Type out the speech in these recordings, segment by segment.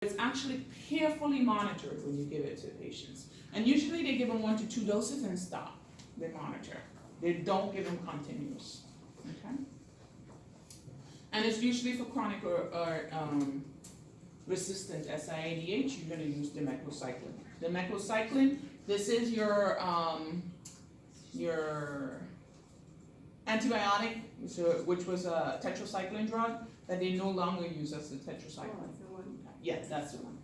It's actually carefully monitored when you give it to patients. And usually they give them 1 to 2 doses and stop. They monitor. They don't give them continuous. Okay? And it's usually for chronic or resistant SIADH, you're going to use dimeclocycline. Dimeclocycline, this is your antibiotic, which was a tetracycline drug that they no longer use as a tetracycline. Yes, that's the one.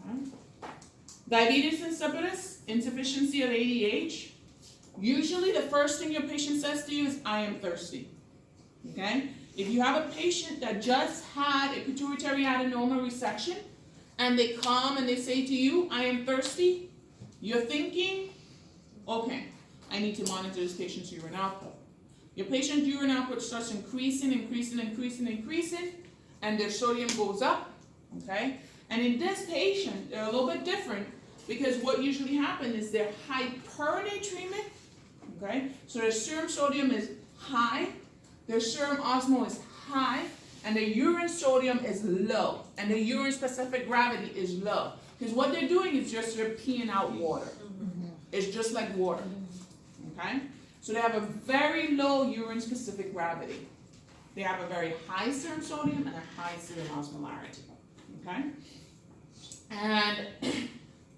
Okay. Diabetes insipidus, insufficiency of ADH. Usually the first thing your patient says to you is, I am thirsty. Okay? If you have a patient that just had a pituitary adenoma resection and they come and they say to you, I am thirsty, you're thinking, okay, I need to monitor this patient's urine output. Your patient's urine output starts increasing, and their sodium goes up, okay? And in this patient, they're a little bit different because what usually happens is they're hypernatremic, okay? So their serum sodium is high, their serum osmo is high, and their urine sodium is low, and their urine specific gravity is low. Because what they're doing is just they're peeing out water. It's just like water, okay? So they have a very low urine specific gravity. They have a very high serum sodium and a high serum osmolarity, okay? And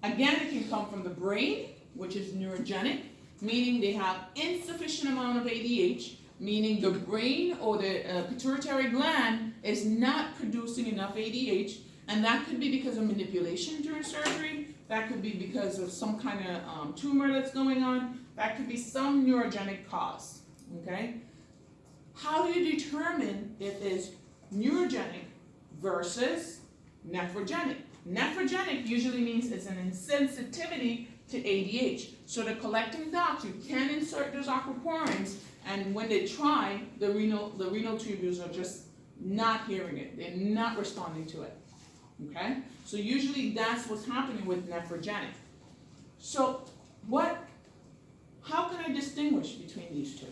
again, it can come from the brain, which is neurogenic, meaning they have insufficient amount of ADH, meaning the brain or the pituitary gland is not producing enough ADH, and that could be because of manipulation during surgery, that could be because of some kind of tumor that's going on, that could be some neurogenic cause, okay? How do you determine if it's neurogenic versus nephrogenic? Nephrogenic usually means it's an insensitivity to ADH. So the collecting docs, you can insert those aquaporins, and when they try, the renal tubules are just not hearing it. They're not responding to it. Okay? So usually that's what's happening with nephrogenic. So how can I distinguish between these two?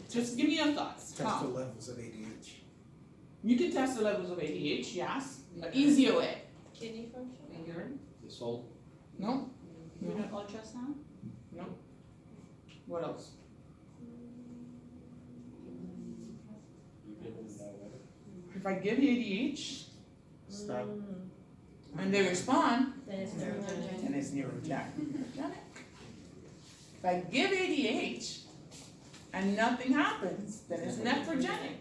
Just give me your thoughts. Test the levels of ADH. You can test the levels of ADH, yes. An easier way. Kidney function? And urine? The salt? No. With an ultrasound? No. What else? If I give ADH Stop. and they respond, Then it's neurogenic. then it's neurogenic. If I give ADH and nothing happens, then it's nephrogenic.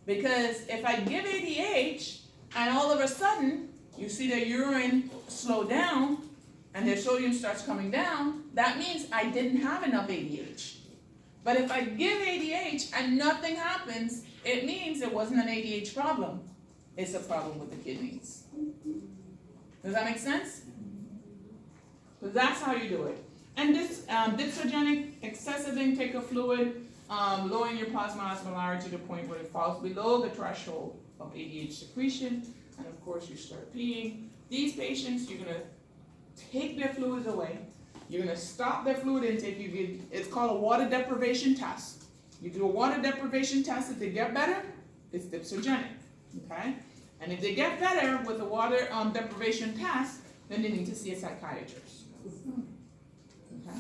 Because if I give ADH and all of a sudden you see their urine slow down and their sodium starts coming down, that means I didn't have enough ADH. But if I give ADH and nothing happens, it means it wasn't an ADH problem. It's a problem with the kidneys. Does that make sense? So that's how you do it. And this dipsogenic, excessive intake of fluid, lowering your plasma osmolarity to the point where it falls below the threshold of ADH secretion, and of course you start peeing. These patients, you're going to take their fluids away. You're going to stop their fluid intake. It's called a water deprivation test. You do a water deprivation test. If they get better, it's dipsogenic. Okay? And if they get better with the water deprivation test, then they need to see a psychiatrist. Okay?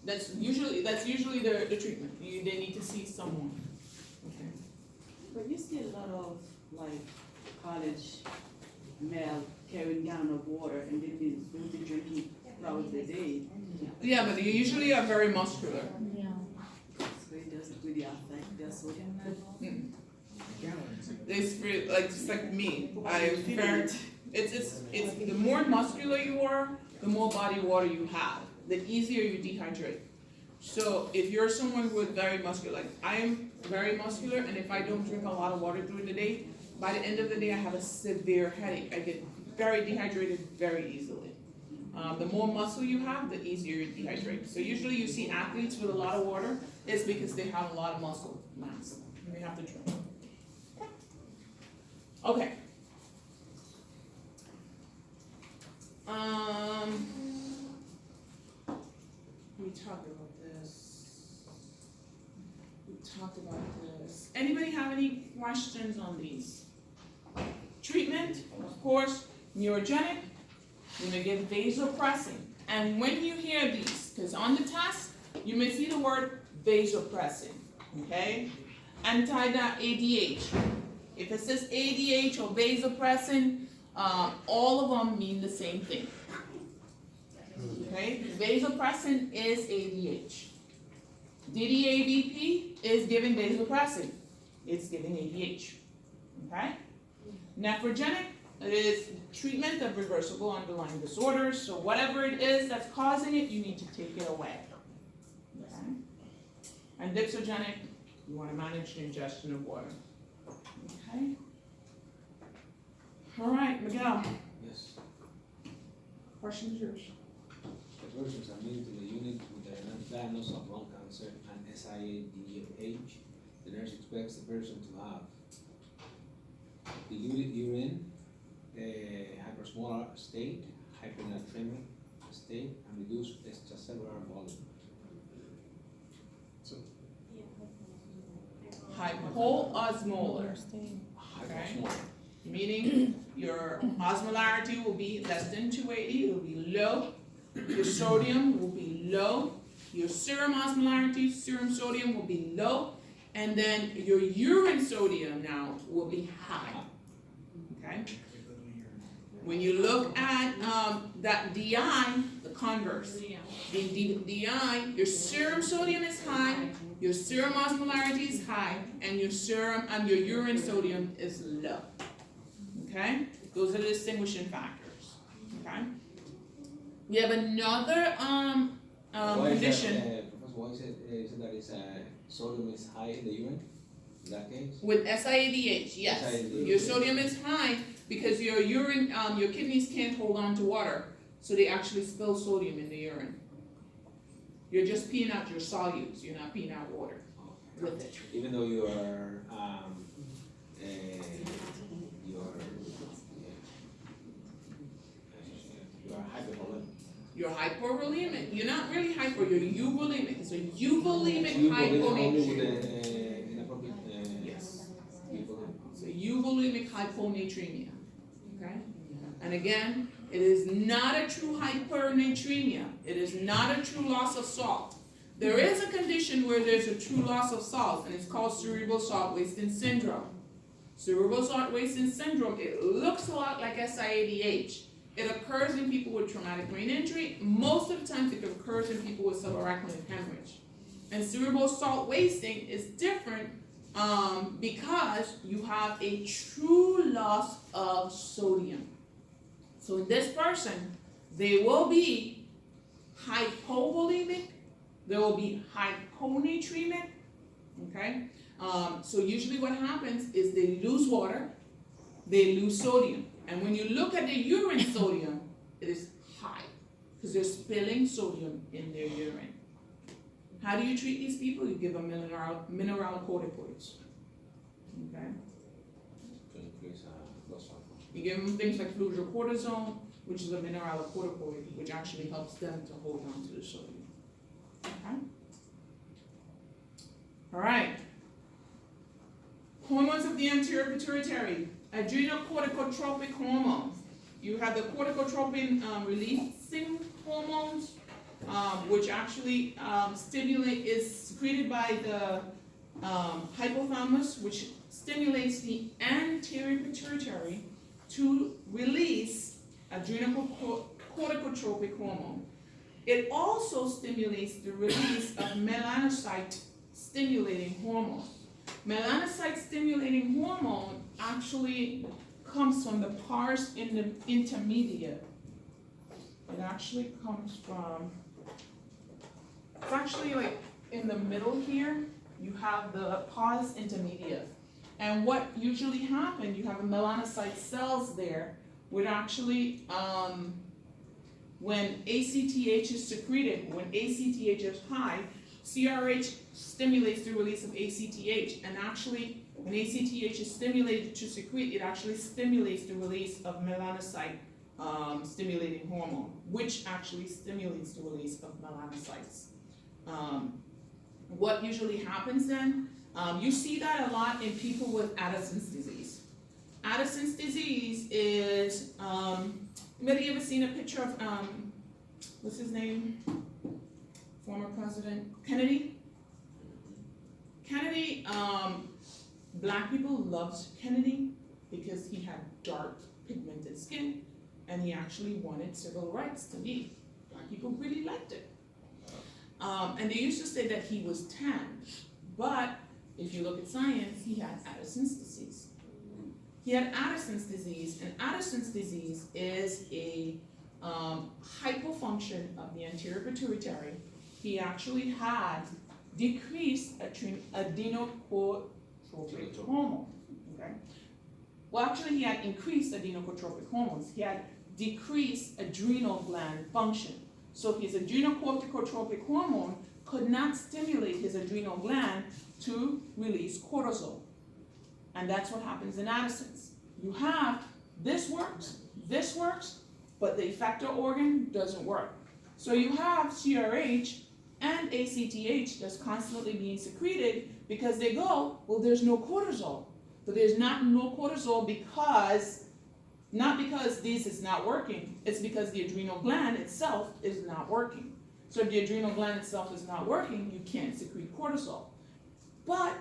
That's usually the treatment. They need to see someone. Okay. But you see a lot of like college male carrying gallon of water and they'll be drinking throughout the day. Yeah, but they usually are very muscular. Yeah. So it doesn't really affect their sodium level. Mm. Gallons. It's like just like me. It's the more muscular you are, the more body water you have, the easier you dehydrate. So if you're someone who is very muscular, like I am very muscular, and if I don't drink a lot of water during the day, by the end of the day I have a severe headache. I get very dehydrated very easily. The more muscle you have, the easier you dehydrate. So usually you see athletes with a lot of water, it's because they have a lot of muscle mass. And they have to drink. Okay. We talked about this. Anybody have any questions on these? course, neurogenic, you're gonna give vasopressin. And when you hear these, because on the test, you may see the word vasopressin, okay? Anti-ADH. If it says ADH or vasopressin, all of them mean the same thing. Okay? Vasopressin is ADH. DDAVP is giving vasopressin. It's giving ADH. Okay? Nephrogenic is treatment of reversible underlying disorders. So whatever it is that's causing it, you need to take it away. Okay? And dipsogenic, you want to manage the ingestion of water. Okay? All right, Miguel, Yes, question is yours. the persons admitted to the unit with a diagnosis of lung cancer and SIADH, the nurse expects the person to have diluted urine, hypersmolar state, hypernatremic state, and reduced extracellular volume. Hypoosmolar, Hypersmolar. meaning your osmolarity will be less than 280, it will be low. Your sodium will be low. Your serum osmolarity, serum sodium will be low. And then your urine sodium now will be high. Okay? When you look at that DI, the converse. The DI, your serum sodium is high, your serum osmolarity is high, and your serum and your urine sodium is low. Okay? Those are the distinguishing factors. Okay? We have another condition Professor, why is it that it's sodium is high in the urine? In that case? with SIADH. Yes, SIADH. your sodium is high because your urine, your kidneys can't hold on to water, so they actually spill sodium in the urine. You're just peeing out your solutes. You're not peeing out water with it. Even though you are hypervolemic. You're hyporolemic. You're not really hyper. You're euvolemic. It's a euvolemic You believe only with hyponatremia. inappropriate. Yes. Euvolemic. It's a euvolemic hyponatremia. Okay. And again, it is not a true hypernatremia. It is not a true loss of salt. There is a condition where there's a true loss of salt, and it's called cerebral salt wasting syndrome. Cerebral salt wasting syndrome, it looks a lot like SIADH. It occurs in people with traumatic brain injury. Most of the times it occurs in people with subarachnoid hemorrhage. And cerebral salt wasting is different because you have a true loss of sodium. So in this person, they will be hypovolemic, there will be hyponatremic, okay? So usually what happens is they lose water, they lose sodium. And when you look at the urine sodium, it is high because they're spilling sodium in their urine. How do you treat these people? You give them mineralocorticoids, okay? To increase blood sulfur. You give them things like fludrocortisone, which is a mineralocorticoid, which actually helps them to hold on to the sodium. Okay? All right. Hormones of the anterior pituitary. Adrenocorticotropic hormones. You have the corticotropin releasing hormones, which actually is secreted by the hypothalamus, which stimulates the anterior pituitary to release adrenocorticotropic hormone. It also stimulates the release of melanocyte stimulating hormone. Melanocyte stimulating hormone actually comes from the pars in the intermediate. It actually comes from, it's actually like in the middle here, you have the pars intermediate. And what usually happens, you have a melanocyte cells there, would actually, when ACTH is secreted, when ACTH is high, CRH stimulates the release of ACTH, and actually, when ACTH is stimulated to secrete, it actually stimulates the release of melanocyte stimulating hormone, which actually stimulates the release of melanocytes. What usually happens then, you see that a lot in people with Addison's disease. Addison's disease is, anybody ever seen a picture of, what's his name? Former President Kennedy? Kennedy, black people loved Kennedy because he had dark pigmented skin and he actually wanted civil rights to be. Black people really liked it. And they used to say that he was tan, but if you look at science, he had Addison's disease. He had Addison's disease, and Addison's disease is a hypofunction of the anterior pituitary. He actually had decreased adenocorticotropic hormone. Okay. Well, actually, he had increased adenocorticotropic hormones. He had decreased adrenal gland function. So his adrenocorticotropic hormone could not stimulate his adrenal gland to release cortisol. And that's what happens in Addison's. You have, this works, but the effector organ doesn't work. So you have CRH and ACTH that's constantly being secreted because they go, well, there's no cortisol. But there's no cortisol because, not because this is not working, it's because the adrenal gland itself is not working. So if the adrenal gland itself is not working, you can't secrete cortisol. But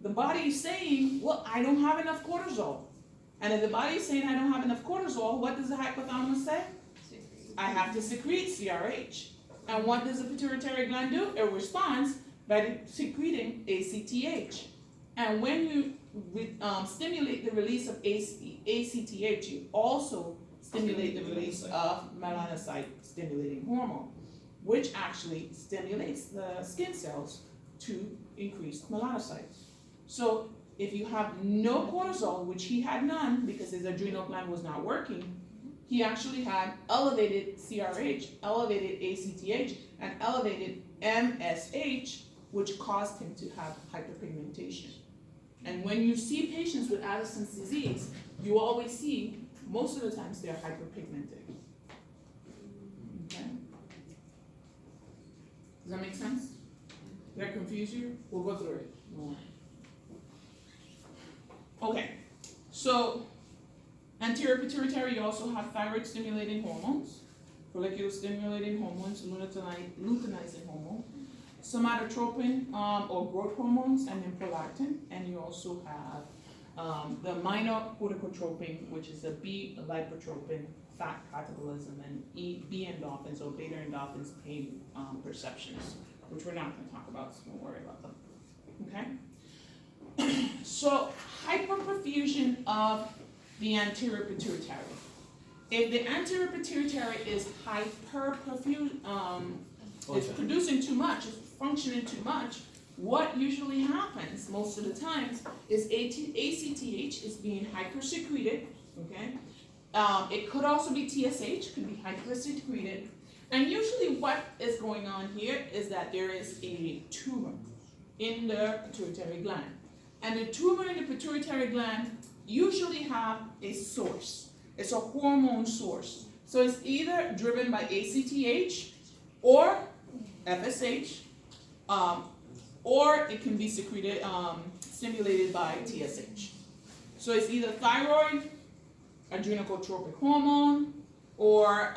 the body is saying, well, I don't have enough cortisol. And if the body is saying I don't have enough cortisol, what does the hypothalamus say? I have to secrete CRH. And what does the pituitary gland do? It responds by secreting ACTH. And when you stimulate the release of ACTH, you also stimulate the release of melanocyte-stimulating hormone, which actually stimulates the skin cells to increase melanocytes. So if you have no cortisol, which he had none because his adrenal gland was not working, he actually had elevated CRH, elevated ACTH, and elevated MSH, which caused him to have hyperpigmentation. And when you see patients with Addison's disease, you always see, most of the times, they're hyperpigmented. Okay? Does that make sense? Did that confuse you? We'll go through it. Okay, so anterior pituitary, you also have thyroid stimulating hormones, follicular stimulating hormones, luteinizing hormone, somatotropin or growth hormones, and then prolactin, and you also have the minor corticotropin, which is the B lipotropin, fat catabolism, and B endorphins or beta endorphins, pain perceptions, which we're not going to talk about, so don't worry about them. Okay? So hyperperfusion of the anterior pituitary. If the anterior pituitary is it's producing too much, it's functioning too much, what usually happens most of the times is ACTH is being hypersecreted, okay? It could also be TSH, could be hypersecreted. And usually what is going on here is that there is a tumor in the pituitary gland. And the tumor in the pituitary gland usually have a source. It's a hormone source. So it's either driven by ACTH or FSH, or it can be secreted, stimulated by TSH. So it's either thyroid, adrenocorticotropic hormone, or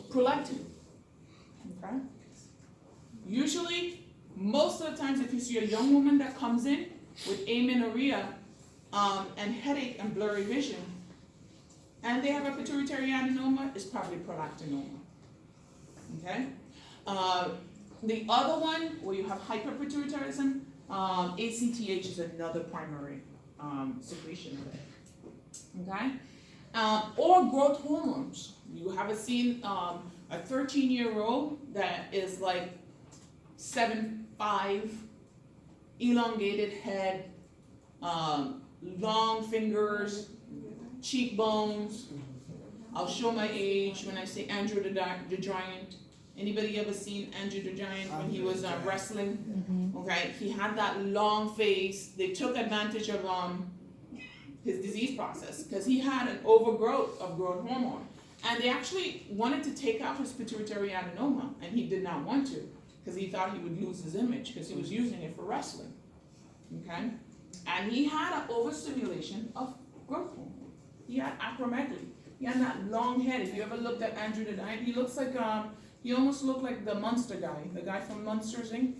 prolactin. Okay? Usually, most of the times, if you see a young woman that comes in with amenorrhea and headache and blurry vision, and they have a pituitary adenoma, it's probably prolactinoma. Okay? The other one, where you have hyperpituitarism, ACTH is another primary secretion of it. Okay? Or growth hormones. You haven't seen a 13-year-old that is like 7'5", elongated head, long fingers, cheekbones. I'll show my age when I say Andrew the Giant. Anybody ever seen Andrew the Giant when he was wrestling? Okay, he had that long face. They took advantage of his disease process because he had an overgrowth of growth hormone. And they actually wanted to take out his pituitary adenoma, and he did not want to because he thought he would lose his image because he was using it for wrestling. Okay? And he had an overstimulation of growth hormone. He had acromegaly. He had that long head. If you ever looked at Andrew the Giant, he looks like he almost looked like the Munster guy, the guy from Munsters Inc.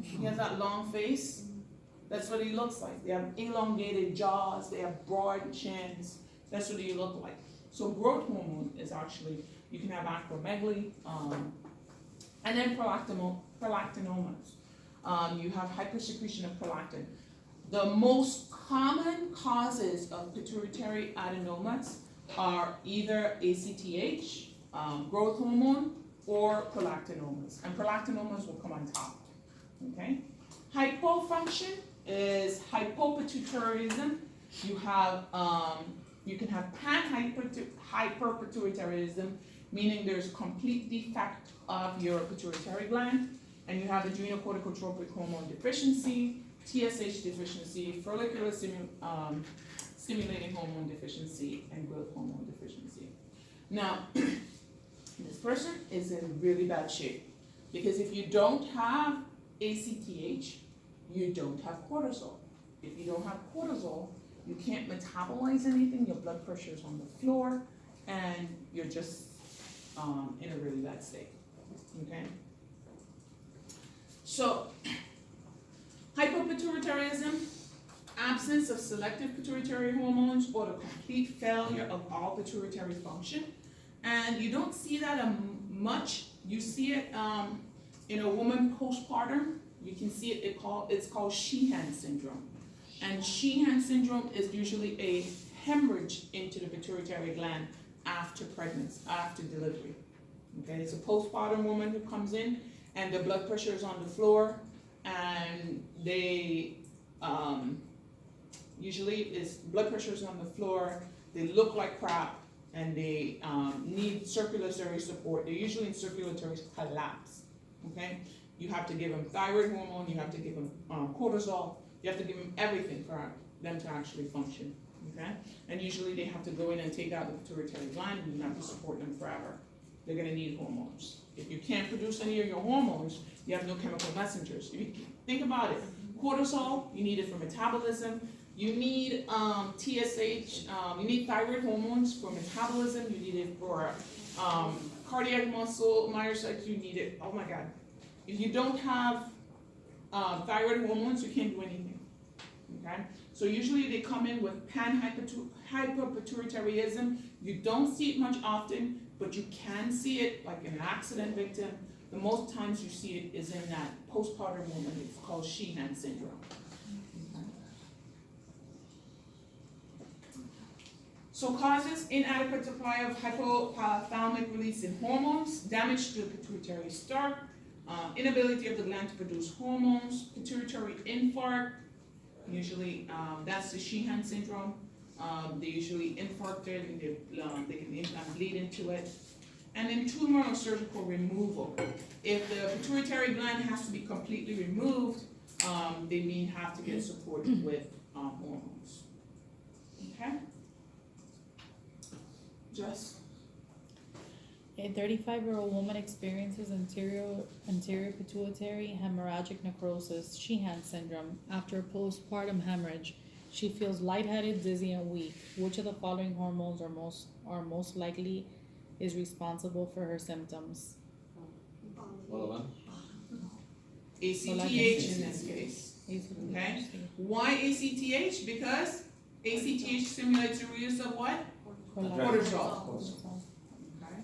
He has that long face. That's what he looks like. They have elongated jaws. They have broad chins. That's what he look like. So growth hormone is actually, you can have acromegaly, and then prolactinomas. You have hypersecretion of prolactin. The most common causes of pituitary adenomas are either ACTH, growth hormone, or prolactinomas. And prolactinomas will come on top. Okay? Hypofunction is hypopituitarism. You have you can have hyperpituitarism, meaning there's complete defect of your pituitary gland, and you have adrenocorticotropic hormone deficiency, TSH deficiency, follicular stimulating hormone deficiency, and growth hormone deficiency. Now, this person is in really bad shape, because if you don't have ACTH, you don't have cortisol. If you don't have cortisol, you can't metabolize anything, your blood pressure is on the floor, and you're just in a really bad state, okay? So, hypopituitarism, absence of selective pituitary hormones, or the complete failure of all pituitary function. And you don't see that much. You see it in a woman postpartum. You can see it, it's called Sheehan syndrome. And Sheehan syndrome is usually a hemorrhage into the pituitary gland after pregnancy, after delivery. Okay, it's a postpartum woman who comes in and the blood pressure is on the floor, and they usually is blood pressure is on the floor, they look like crap, and they need circulatory support. They're usually in circulatory collapse. Okay, you have to give them thyroid hormone, you have to give them cortisol, you have to give them everything for them to actually function. Okay, and usually they have to go in and take out the pituitary gland, and you have to support them forever. They're going to need hormones. If you can't produce any of your hormones, you have no chemical messengers. If you think about it, cortisol, you need it for metabolism. You need TSH, you need thyroid hormones for metabolism. You need it for cardiac muscle, myocytes, you need it. Oh my God. If you don't have thyroid hormones, you can't do anything. Okay? So usually they come in with hyperpituitarism. You don't see it much often, but you can see it like an accident victim. The most times you see it is in that postpartum woman. It's called Sheehan syndrome. Okay. So causes: inadequate supply of hypothalamic releasing hormones, damage to the pituitary stalk, inability of the gland to produce hormones, pituitary infarct. Usually that's the Sheehan syndrome. They usually infarcted and they can implant bleed into it. And then tumor or surgical removal. If the pituitary gland has to be completely removed, they may have to get supported with hormones. Okay? Just. A 35-year-old woman experiences anterior pituitary hemorrhagic necrosis, Sheehan syndrome, after a postpartum hemorrhage. She feels lightheaded, dizzy, and weak. Which of the following hormones are most likely is responsible for her symptoms? All of them? ACTH in this case. Okay? Why ACTH? Because ACTH stimulates the release of what? Cortisol. Okay?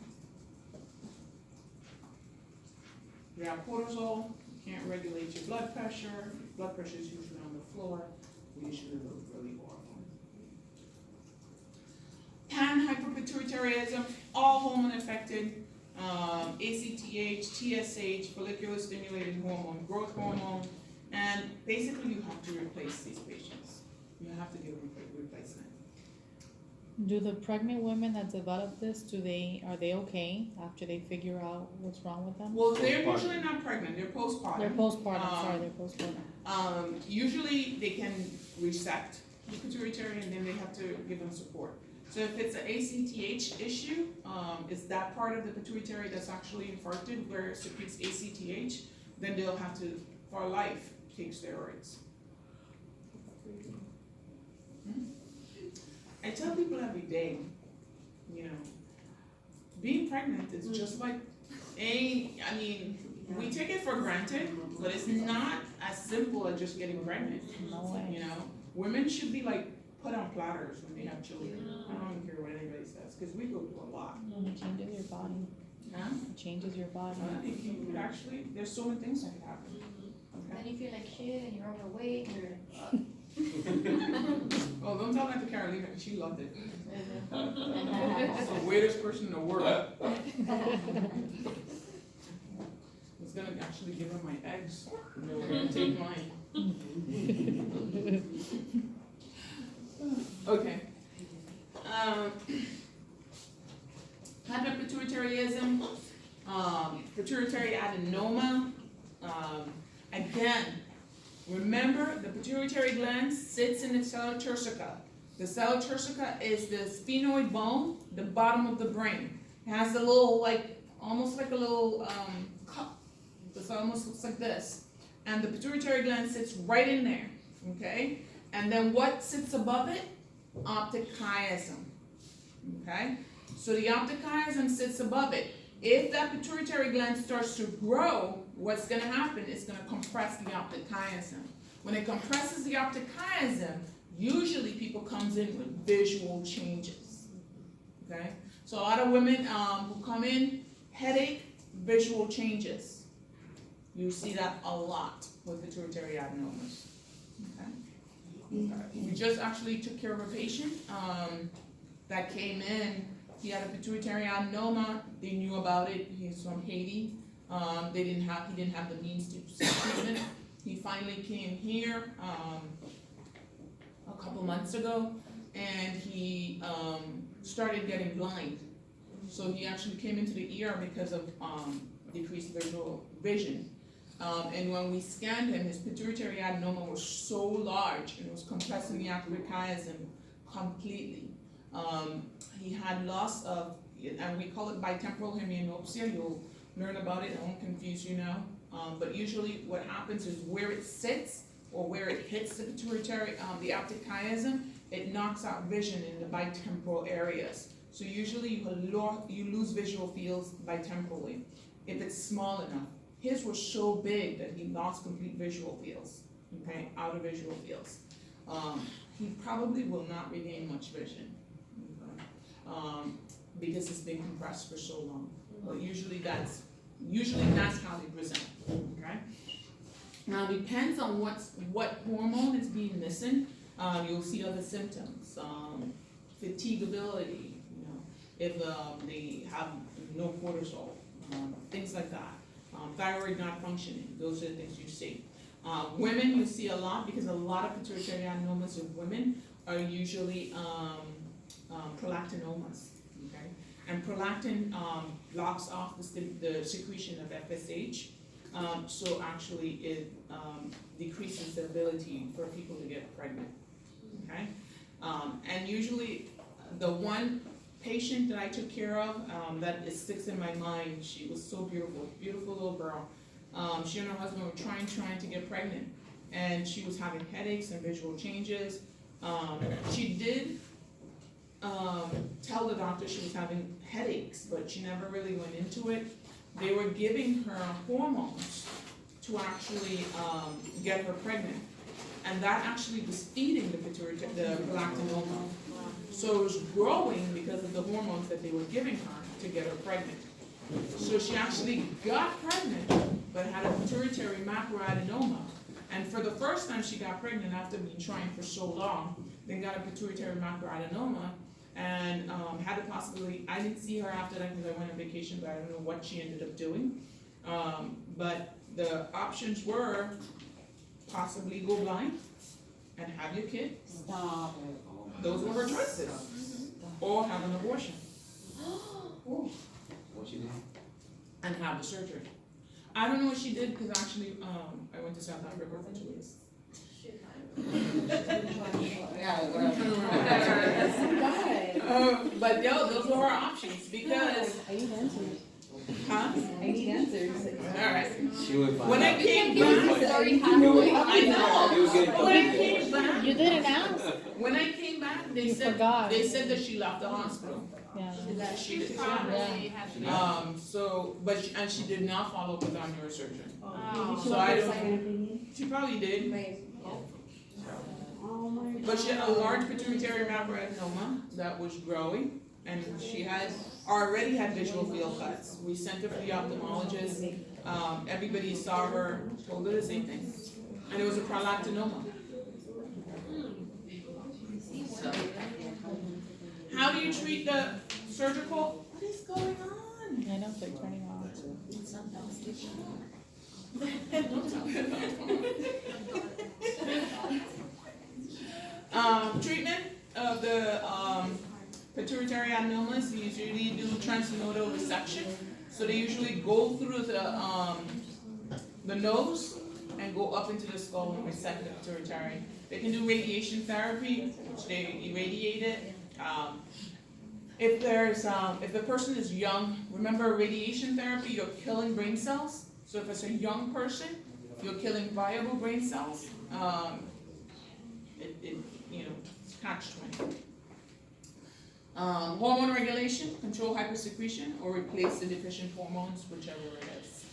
You have cortisol, you can't regulate your blood pressure. Your blood pressure is usually on the floor. You usually look really horrible. Panhypopituitarism, all hormone affected. ACTH, TSH, follicular stimulating hormone, growth hormone, and basically you have to replace these patients. You have to give them a replacement. Do the pregnant women that develop this, are they okay after they figure out what's wrong with them? Well, they're usually not pregnant, they're postpartum. They're postpartum, they're postpartum. Usually they can resect the pituitary and then they have to give them support. So if it's an ACTH issue, it's that part of the pituitary that's actually infarcted where it secretes ACTH, then they'll have to, for life, take steroids. I tell people every day, you know, being pregnant is just like we take it for granted, but it's not as simple as just getting pregnant. No way. You know, women should be like put on platters when they have children. I don't care what anybody says, because we go through a lot. It changes your body. Huh? It changes your body. If you could actually, there's so many things that could happen. Then you feel like shit and you're overweight, you're. Oh, don't tell that to Carolina, because she loved it. It's the weirdest person in the world. It's gonna actually give her my eggs. And they're gonna take mine. Okay. Hyperpituitarism, pituitary adenoma. Again, remember the pituitary gland sits in the sella turcica. The sella turcica is the sphenoid bone, the bottom of the brain. It has a little, almost like a little cup. This almost looks like this. And the pituitary gland sits right in there, okay? And then what sits above it? Optic chiasm, okay? So the optic chiasm sits above it. If that pituitary gland starts to grow, what's gonna happen is gonna compress the optic chiasm. When it compresses the optic chiasm, usually people comes in with visual changes, okay? So a lot of women who come in, headache, visual changes. You see that a lot with pituitary adenomas, okay? We just actually took care of a patient that came in. He had a pituitary adenoma. They knew about it. He's from Haiti. He didn't have the means to seek treatment. He finally came here a couple months ago, and he started getting blind. So he actually came into the ER because of decreased vision. And when we scanned him, his pituitary adenoma was so large and it was compressing the optic chiasm completely. He had loss of, and we call it bitemporal hemianopsia. You'll learn about it. I won't confuse you now. But usually what happens is where it sits or where it hits the pituitary, the optic chiasm, it knocks out vision in the bitemporal areas. So usually you lose visual fields bitemporally if it's small enough. His was so big that he lost complete visual fields, okay, outer visual fields. He probably will not regain much vision, okay? Because it's been compressed for so long. But usually that's how they present, okay? Now it depends on what hormone is being missing. You'll see other symptoms, fatigability, you know, if they have no cortisol, things like that. Thyroid not functioning, those are the things you see. Women you see a lot because a lot of pituitary adenomas of women are usually prolactinomas, okay? And prolactin blocks off the secretion of FSH, so actually it decreases the ability for people to get pregnant, okay? And usually the one patient that I took care of that sticks in my mind, she was so beautiful, beautiful little girl. She and her husband were trying to get pregnant, and she was having headaches and visual changes. She did tell the doctor she was having headaches, but she never really went into it. They were giving her hormones to actually get her pregnant, and that actually was feeding the prolactinoma. So it was growing because of the hormones that they were giving her to get her pregnant. So she actually got pregnant, but had a pituitary macroadenoma. And for the first time she got pregnant after being trying for so long, they got a pituitary macroadenoma and had the possibility. I didn't see her after that because I went on vacation, but I don't know what she ended up doing. But the options were possibly go blind and have your kid. Stop it. Those were her choices. Or have an abortion. What she did? And have the surgery. I don't know what she did because actually I went to South Africa for 2 weeks. But those were her options because. I need answers. Huh? I need answers. Alright. She would find When out. I came Give us back, the story halfway. I know. He was getting When I complicated. came back, You didn't ask. When I came back, You forgot. they said that she left the hospital. Yeah. She did, Yeah. and she did not follow up with our neurosurgeon. Oh. So I don't, she probably did, Oh my God. but she had a large pituitary macroadenoma that was growing, and she already had visual field cuts. We sent her for the ophthalmologist, everybody saw her, told her the same thing, and it was a prolactinoma. How do you treat the surgical? What is going on? I know, they're turning off. Treatment of the pituitary adenomas, they usually do transnodal resection. So they usually go through the nose and go up into the skull and resect the pituitary. They can do radiation therapy, which they irradiate it. If the person is young, remember radiation therapy, you're killing brain cells. So if it's a young person, you're killing viable brain cells. It's catch-20. Hormone regulation, control hypersecretion, or replace the deficient hormones, whichever it is.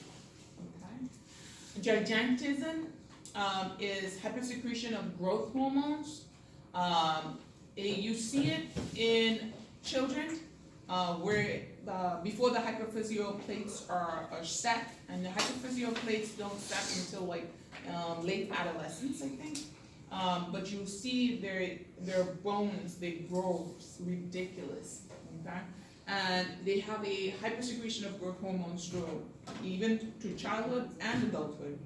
Okay. Gigantism is hypersecretion of growth hormones. You see it in children where before the hypophyseal plates are set, and the hypophyseal plates don't set until like late adolescence, I think. But you see their bones, they grow ridiculous, okay? And they have a hypersecretion of growth hormones even to childhood and adulthood.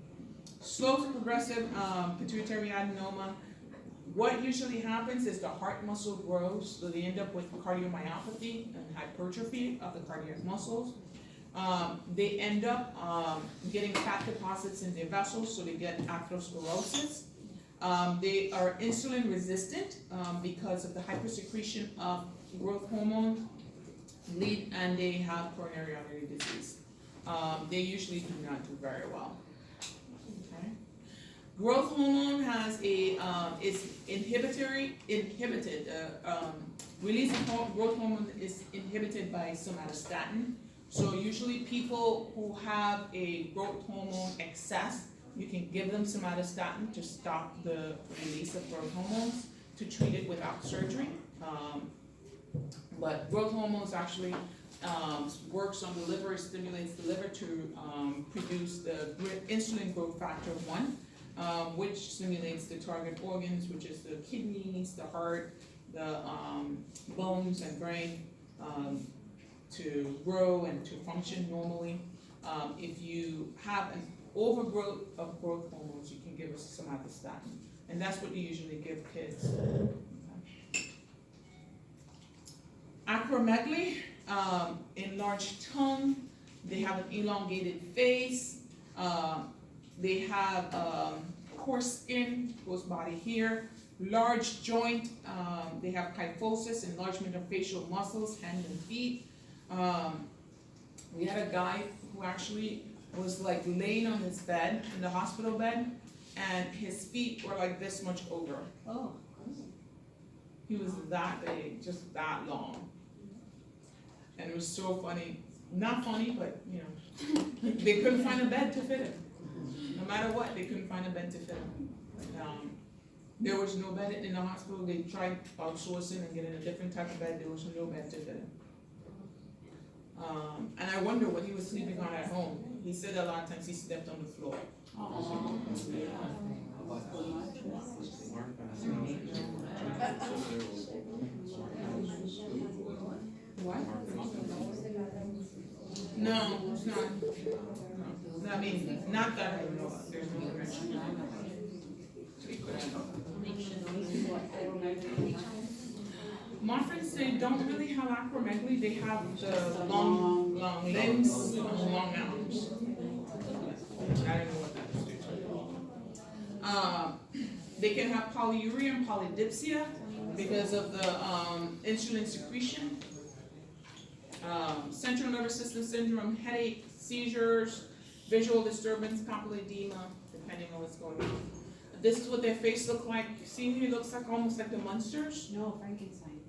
Slow to progressive pituitary adenoma. What usually happens is the heart muscle grows, so they end up with cardiomyopathy and hypertrophy of the cardiac muscles. They end up getting fat deposits in their vessels, so they get atherosclerosis. They are insulin resistant because of the hypersecretion of growth hormone, and they have coronary artery disease. They usually do not do very well. Okay. Growth hormone is inhibited. Release of growth hormone is inhibited by somatostatin. So usually people who have a growth hormone excess, you can give them somatostatin to stop the release of growth hormones, to treat it without surgery. But growth hormones actually works on the liver, stimulates the liver to produce the insulin growth factor 1, which stimulates the target organs, which is the kidneys, the heart, the bones and brain, to grow and to function normally. If you have an overgrowth of growth hormones, you can give us somatostatin, and that's what you usually give kids. Okay. Acromegaly, enlarged tongue, they have an elongated face, they have coarse skin, goes body here, large joint, they have kyphosis, enlargement of facial muscles, hands and feet. We had a guy who actually was like laying on his bed, in the hospital bed, and his feet were like this much over. Oh. He was that big, just that long. And it was so funny. Not funny, but you know, they couldn't find a bed to fit him. No matter what, they couldn't find a bed to fit him. There was no bed in the hospital. They tried outsourcing and getting a different type of bed. There was no bed to fit him. And I wonder what he was sleeping on at home. He said a lot of times he slept on the floor. What? No, it's not. No. I mean, not that I know of. There's no connection. Marfans, they don't really have acromegaly. They have the long limbs and long arms. I don't know what that is. They can have polyuria and polydipsia because of the insulin secretion. Central nervous system syndrome, headache, seizures, visual disturbance, papilledema, depending on what's going on. this is what their face look like. See, he looks like almost like the monsters. No, Frankenstein.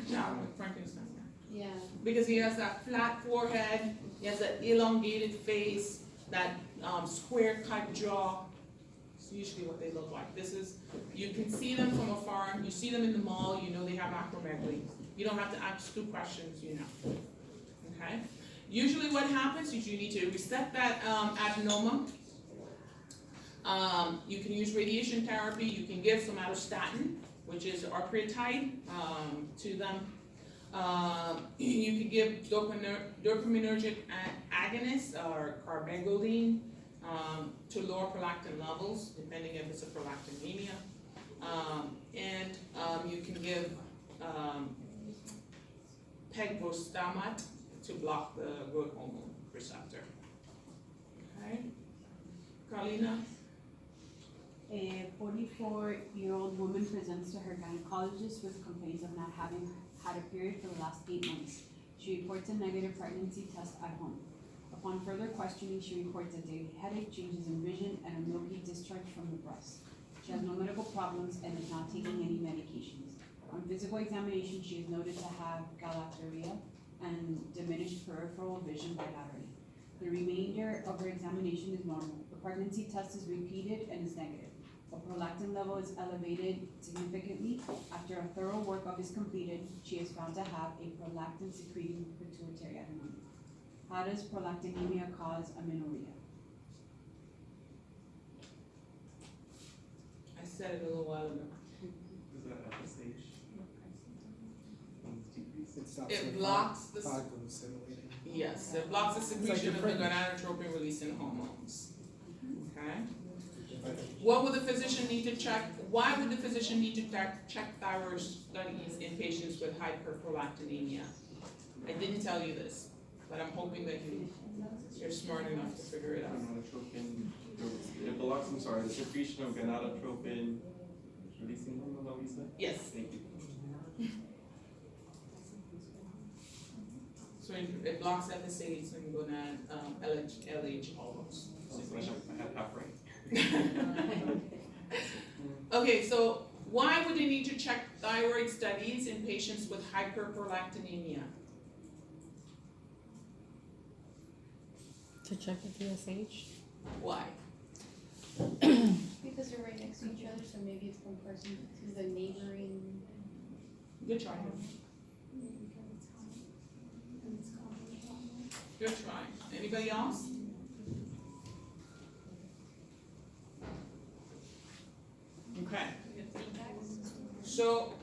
No, like Frankenstein. Yeah. Because he has that flat forehead, he has that elongated face, that square cut jaw. It's usually what they look like. This is, you can see them from afar, you see them in the mall, you know they have acromegaly. You don't have to ask 2 questions, you know. Okay? Usually what happens is you need to reset that adenoma. You can use radiation therapy, you can give somatostatin, which is octreotide, to them. You can give dopaminergic agonists or carbagoline to lower prolactin levels, depending if it's a prolactinemia. You can give pegbostamat to block the growth hormone receptor. Okay, Carlina? A 44-year-old woman presents to her gynecologist with complaints of not having had a period for the last 8 months. She reports a negative pregnancy test at home. Upon further questioning, she reports a daily headache, changes in vision, and a milky discharge from the breast. She has no medical problems and is not taking any medications. On physical examination, she is noted to have galactorrhea and diminished peripheral vision bilaterally. The remainder of her examination is normal. The pregnancy test is repeated and is negative. A prolactin level is elevated significantly. After a thorough workup is completed, she is found to have a prolactin secreting pituitary adenoma. How does prolactinemia cause amenorrhea? I said it a little while ago. Is that FSH? It stops It the blocks the, phagostimulating. yes, it blocks the secretion like of the a gonadotropin releasing hormones. Okay? What would the physician need to check? Why would the physician need to check thyroid studies in patients with hyperprolactinemia? I didn't tell you this, but I'm hoping that you're smart enough to figure it out. Gonadotropin, it blocks, I'm sorry, the secretion of gonadotropin releasing hormone, that we said? Yes, Thank you. so it blocks FSH and gonad, LH hormones. I had half right. Okay, so why would they need to check thyroid studies in patients with hyperprolactinemia? To check the TSH? Why? Because they're right next to each other, so maybe it's one person to the neighboring. Good try. Good try. Anybody else? Okay. So